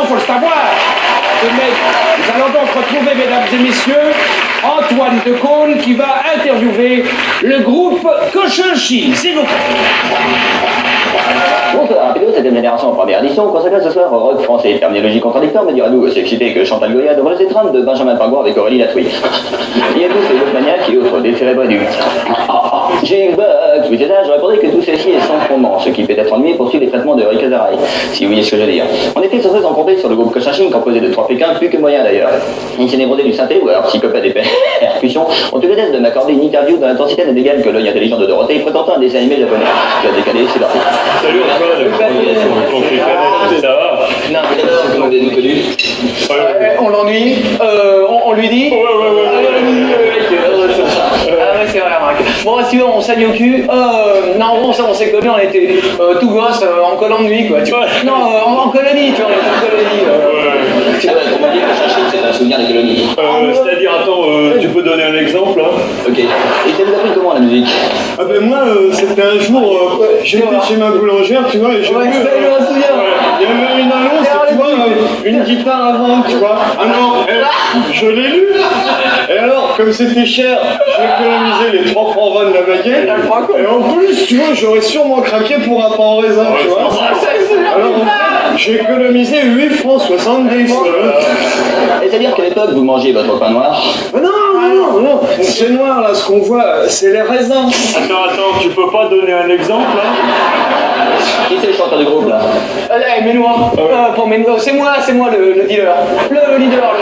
maintenant, faut le savoir. Nous allons donc retrouver, mesdames et messieurs, Antoine Decaune qui va interviewer le groupe Cochinchine, s'il vous plaît. Bonsoir, Rapido, 7ème génération, première édition, consacrée ce soir au rock français. Terminologie contradictoire, mais direz-vous aussi excité que Chantal Goya devant les étrennes de Benjamin Pingouin avec Aurélie Latouille. Il y a tous ces autres maniaques et autres décérébrés du... J'ai une bug, oui c'est ça, je répondais que tout ceci est sans fondement, ce qui peut être ennuyé pour suivre les traitements de Rick Azaray, si vous voyez ce que je veux dire. On était censé en compter sur le groupe Cochinchine, composé de 3 pékins, plus que moyen d'ailleurs. Une névrosé du synthé, ou alors psychopathe des percussions, ont eu l'audace de m'accorder une interview dans l'intensité n'est égale que l'œil intelligent de Dorothée, présentant un dessin animé japonais. Tu as décalé, c'est parti. Salut Antoine, ça va? Non, mais d'abord, comment vous êtes connu? On l'ennuie, on lui dit. Ah ouais, c'est vrai, Marc. Bon, si on s'allie au cul. Non, bon, ça, on s'est connus, on était tout gosse en collant de nuit, quoi. Tu vois. Non, en colonie, tu vois, on était en colonie. Ah ouais, comment dire, Cochinchine, c'est un souvenir des colonies. C'est-à-dire, attends, tu peux donner un exemple, hein? Ok. Et ça vous a pris comment la musique? Ah ben moi, c'était un jour, j'étais chez ma boulangère, tu vois, et j'ai vu... Il y avait une annonce, tu vois, une guitare avant, tu vois. Ah non, je l'ai lu. Et alors, comme c'était cher, j'ai économisé les 3 francs 20 de la baguette. Et en plus, tu vois, j'aurais sûrement craqué pour un pain en raisin, tu vois. Alors en fait, j'ai économisé 8 francs 70. Et c'est-à-dire qu'à l'époque, vous mangiez votre pain noir? Non. C'est noir, là, ce qu'on voit, c'est les raisins. Attends, tu peux pas donner un exemple, là? Qui c'est le chanteur du groupe, là? Mets-nous c'est moi le dealer. Le leader.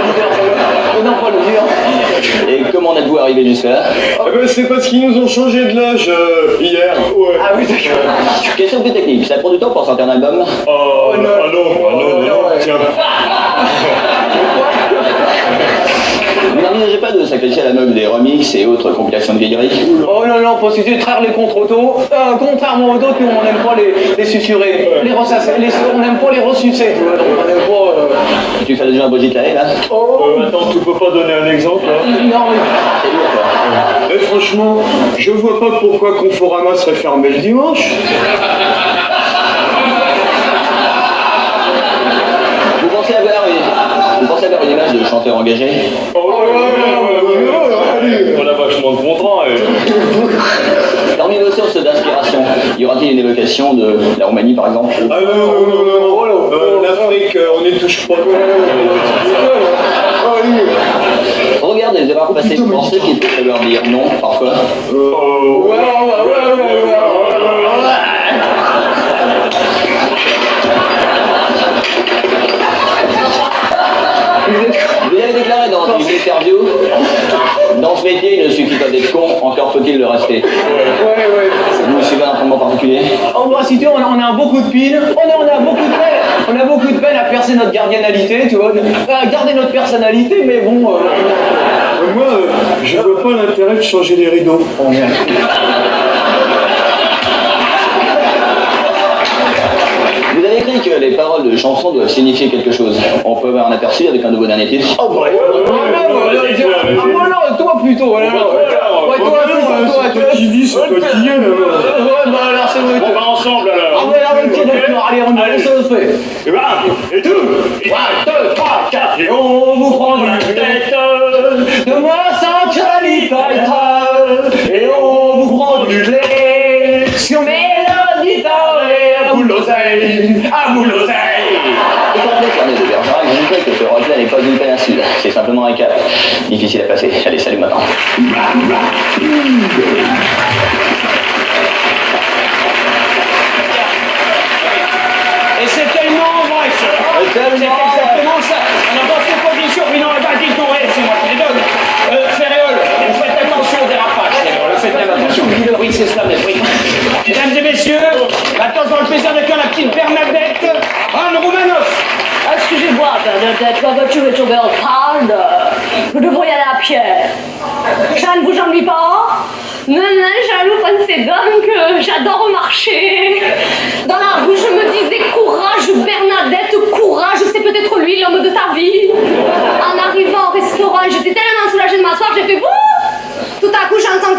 Non, pas le dealer. Et comment êtes-vous arrivé jusque-là? Ah ben c'est parce qu'ils nous ont changé de loge hier. Ouais. Ah oui, d'accord. Question plus technique, ça prend du temps pour sortir un album? Non, tiens. Vous n'envisagez pas de sacrifier à la mode des remixes et autres compilations de vieilleries? Oh non, faut se traire les contre-autos. Contrairement aux autres, nous on n'aime pas les susurrer. On n'aime pas les ressucer, tu vois. Donc on n'aime pas. Tu fais déjà un Brigitte Lahaye là? Attends, tu peux pas donner un exemple, là? Non, mais. C'est lourd quoi. Et franchement, je vois pas pourquoi Conforama serait fermé le dimanche. Vous pensez avoir une image de chanteur engagé? On a vachement de contrats, Parmi vos sources d'inspiration, y aura-t-il une évocation de la Roumanie par exemple? Ah non. L'Afrique, on n'y touche pas. Au regard des erreurs passées, vous pensez qu'il peut falloir dire non parfois? Vous avez déclaré dans une interview, dans ce métier, il ne suffit pas d'être con, encore faut-il le rester. Ouais. Vous suivez un entraînement particulier? En moi, si tu veux, on a beaucoup de piles, on a beaucoup de peine à percer notre gardiennalité, tu vois, à garder notre personnalité, mais bon... Moi, je vois pas l'intérêt de changer les rideaux. Vous avez écrit que les paroles de chansons doivent signifier quelque chose. On peut avoir un aperçu avec un nouveau dernier titre. Oh bah non, toi plutôt. toi qui dis, c'est toi qui viens. Ouais, bah alors c'est vrai. On va ensemble alors. Ah ouais, alors ok, d'accord, allez, ça se fait. Et voilà, et tout. 1, 2, 3, 4, et on vous prend du tête. De moi sans Charlie Fighter. Et on vous prend du lait. Sur la guitare et à vous l'oseille. À vous l'oseille. Et quand on est de Bergerac, je sais que ce rock-là n'est pas une péninsule. C'est simplement un cap. Difficile à passer. Allez, salut maintenant. Et c'est tellement vrai, ça. C'est exactement ça. Alors, dans ces conditions, mais non, dites non, c'est moi qui les donne. Ferréol, vous faites attention au dérapage, Ferréol, faites bien attention. Oui, c'est cela, mais oui. Mesdames et messieurs, maintenant, nous avons le plaisir d'accueillir la petite Bernadette Anne Roumanoff. Excusez-moi, Bernadette, ma voiture est tombée en panne. Vous devriez aller à pied. Ça ne vous ennuie pas? Non, jaloux, c'est dingue, j'adore marcher. Dans la rue, je me disais courage, Bernadette, courage, c'est peut-être lui l'homme de ta vie. En arrivant au restaurant, j'étais tellement soulagée de m'asseoir, j'ai fait bouh. Tout à coup, j'entends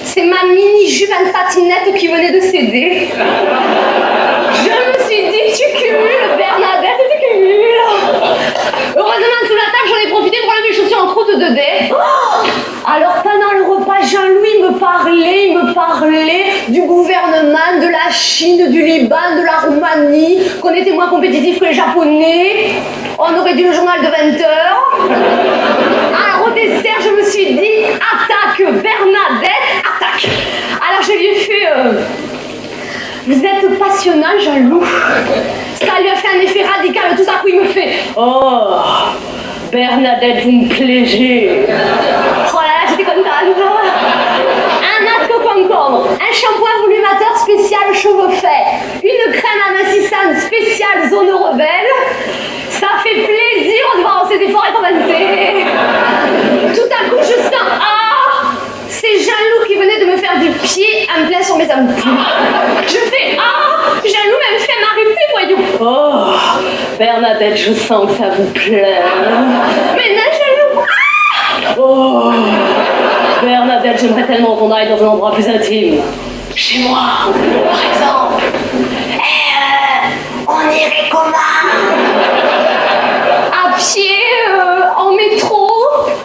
c'est ma mini-jupe en satinette qui venait de céder. Je me suis dit, tu cumules, Bernadette, parler du gouvernement de la Chine, du Liban, de la Roumanie, qu'on était moins compétitifs que les Japonais. On aurait dû le journal de 20h. Alors au dessert, je me suis dit, attaque Bernadette, attaque. Alors je lui ai fait, vous êtes passionnant, jaloux. Ça lui a fait un effet radical, tout à coup il me fait, oh, Bernadette, vous me plaisez. Oh là là, j'étais contente. Un masque au concombre, un shampoing volumateur spécial cheveux faits, une crème amincissante spéciale zone rebelle. Ça fait plaisir de voir ces efforts récompensés. Tout à coup, je sens, ah, c'est Jean-Loup qui venait de me faire du pied en plein sur mes ampoules. Je fais, ah, Jean-Loup même fait m'arrêter, voyons. Oh, Bernadette, je sens que ça vous plaît. Mais non, Jean-Loup, ah, oh, Bernadette, j'aimerais tellement qu'on aille dans un endroit plus intime. Chez moi, par exemple. On irait comment? À pied, en métro?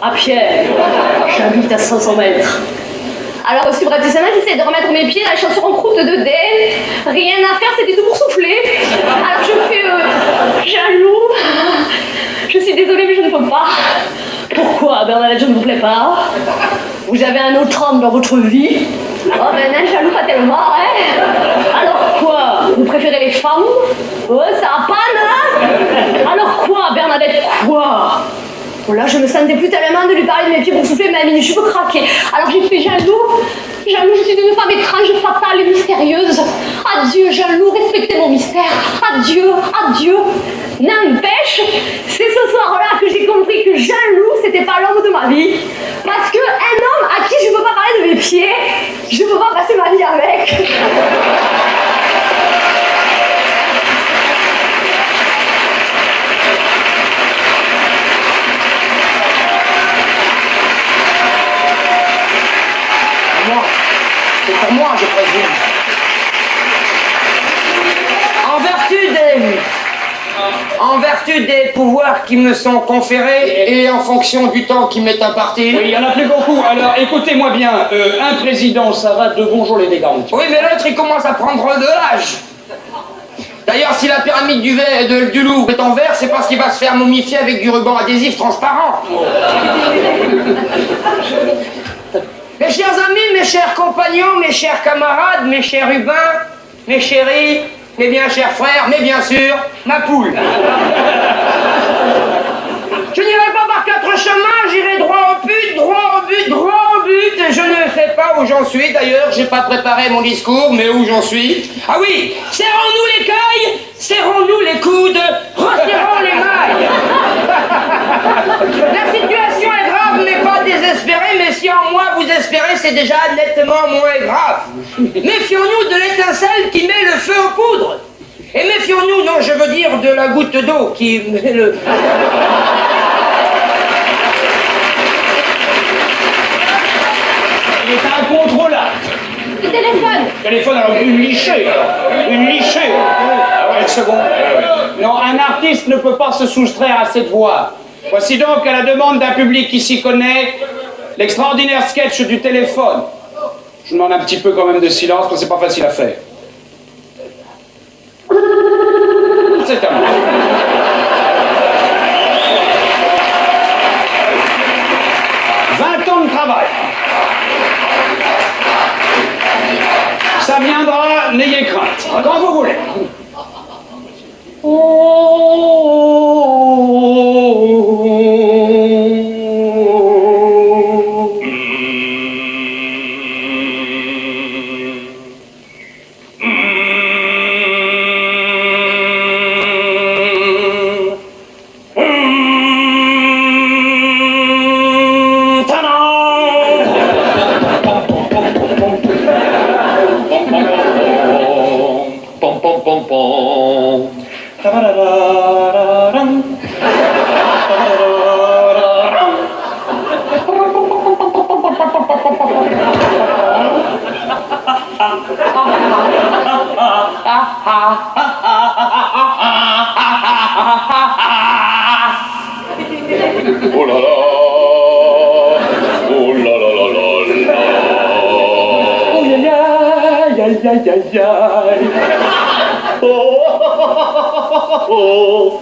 À pied. J'habite à 500 mètres. Alors, subrepticement, j'essaie de remettre mes pieds dans les chaussures en croûte de dés. Rien à faire, c'était tout pour souffler. Alors, je fais jaloux. Je suis désolée, mais je ne peux pas. Pourquoi, Bernadette, je ne vous plais pas? Vous avez un autre homme dans votre vie? Oh, ben non, jaloux pas tellement, hein? Alors quoi? Vous préférez les femmes? Oh, ça va pas, non? Alors quoi, Bernadette, quoi? Oh là, je me sentais plus tellement de lui parler de mes pieds pour souffler, ma mine, je peux craquer. Alors j'ai fait jaloux. Jaloux, je suis une femme étrange, fatale et mystérieuse. Adieu, jaloux, respectez mon mystère. Adieu, adieu. N'empêche, c'est ce soir-là que j'ai compris que jaloux, c'était pas l'homme de ma vie. Parce que un homme à qui je peux pas parler de mes pieds, je peux pas passer ma vie avec. C'est pour moi, je présume. En vertu des pouvoirs qui me sont conférés et en fonction du temps qui m'est imparti. Oui, il y en a plus beaucoup. Alors, écoutez-moi bien. Un président, ça va de bonjour les dégâts. Oui, mais l'autre, il commence à prendre de l'âge. D'ailleurs, si la pyramide du Louvre est en verre, c'est parce qu'il va se faire momifier avec du ruban adhésif transparent. Mes chers amis, mes chers compagnons, mes chers camarades, mes chers Rubins, mes chéris, mes bien chers frères, mais bien sûr, ma poule. Je n'irai pas par quatre chemins, j'irai droit au but, droit au but, droit au but. Je ne sais pas où j'en suis, d'ailleurs, j'ai pas préparé mon discours, mais où j'en suis. Ah oui, serrons-nous l'écaille, serrons-nous les coudes, resserrons les mailles. La situation est grave, mais pas désespérée, mais si en moi vous espérez, c'est déjà nettement moins grave. Méfions-nous de l'étincelle qui met le feu aux poudres. Et méfions-nous, non, je veux dire de la goutte d'eau qui met le... Il est incontrôlable. Le téléphone. Téléphone, alors une lichée. Une lichée. Ah ouais, une seconde. Non, un artiste ne peut pas se soustraire à cette voix. Voici donc, à la demande d'un public qui s'y connaît, l'extraordinaire sketch du téléphone. Je demande un petit peu quand même de silence, parce que c'est pas facile à faire. C'est à moi. De travail. Ça viendra, n'ayez crainte. Quand vous voulez. Oh là là. Oh là là là là là. Oh là là. aïe, aïe, aïe. Oh, oh, oh,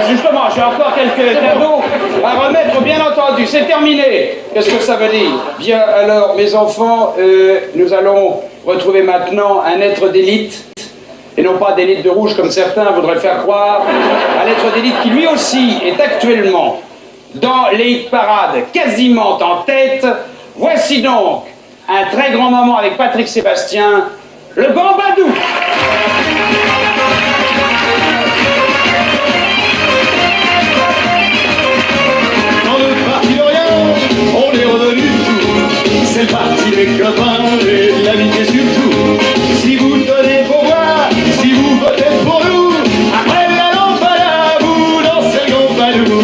Justement, j'ai encore quelques cadeaux à remettre, bien entendu. C'est terminé. Qu'est-ce que ça veut dire? Bien, alors, mes enfants, nous allons retrouver maintenant un être d'élite, et non pas d'élite de rouge comme certains voudraient le faire croire. Un être d'élite qui, lui aussi, est actuellement dans les hit parades, quasiment en tête. Voici donc un très grand moment avec Patrick Sébastien, le Gambadou. On est revenu tout, c'est le parti des copains et de l'amitié surtout. Si vous donnez pour voir, si vous votez pour nous, après la lampada, vous dansez le Gambadou.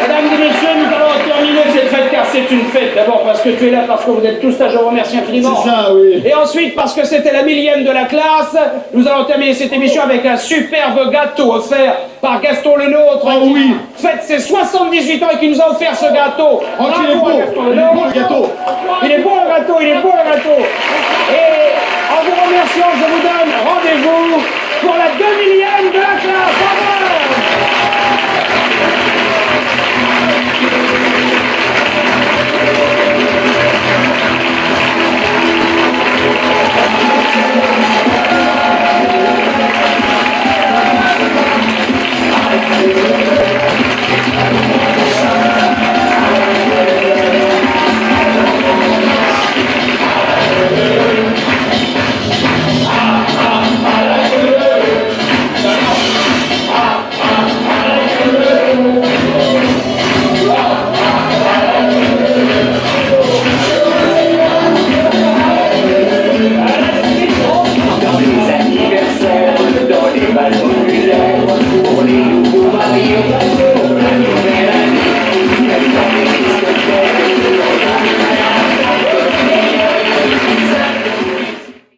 Mesdames et messieurs, nous allons terminer cette fête car c'est une fête. D'abord parce que tu es là, parce que vous êtes tous là, je vous remercie infiniment. C'est ça, oui. Et ensuite parce que c'était la 1000e de la classe, nous allons terminer cette émission avec un superbe gâteau offert par Gaston Lenôtre. Oh oui. Fête ses 78 ans et qui nous a offert ce gâteau. Oh, il est beau, il est beau le gâteau. Il est beau le gâteau, il est beau le gâteau. Et en vous remerciant, je vous donne rendez-vous pour la 2000e de la classe. Au revoir.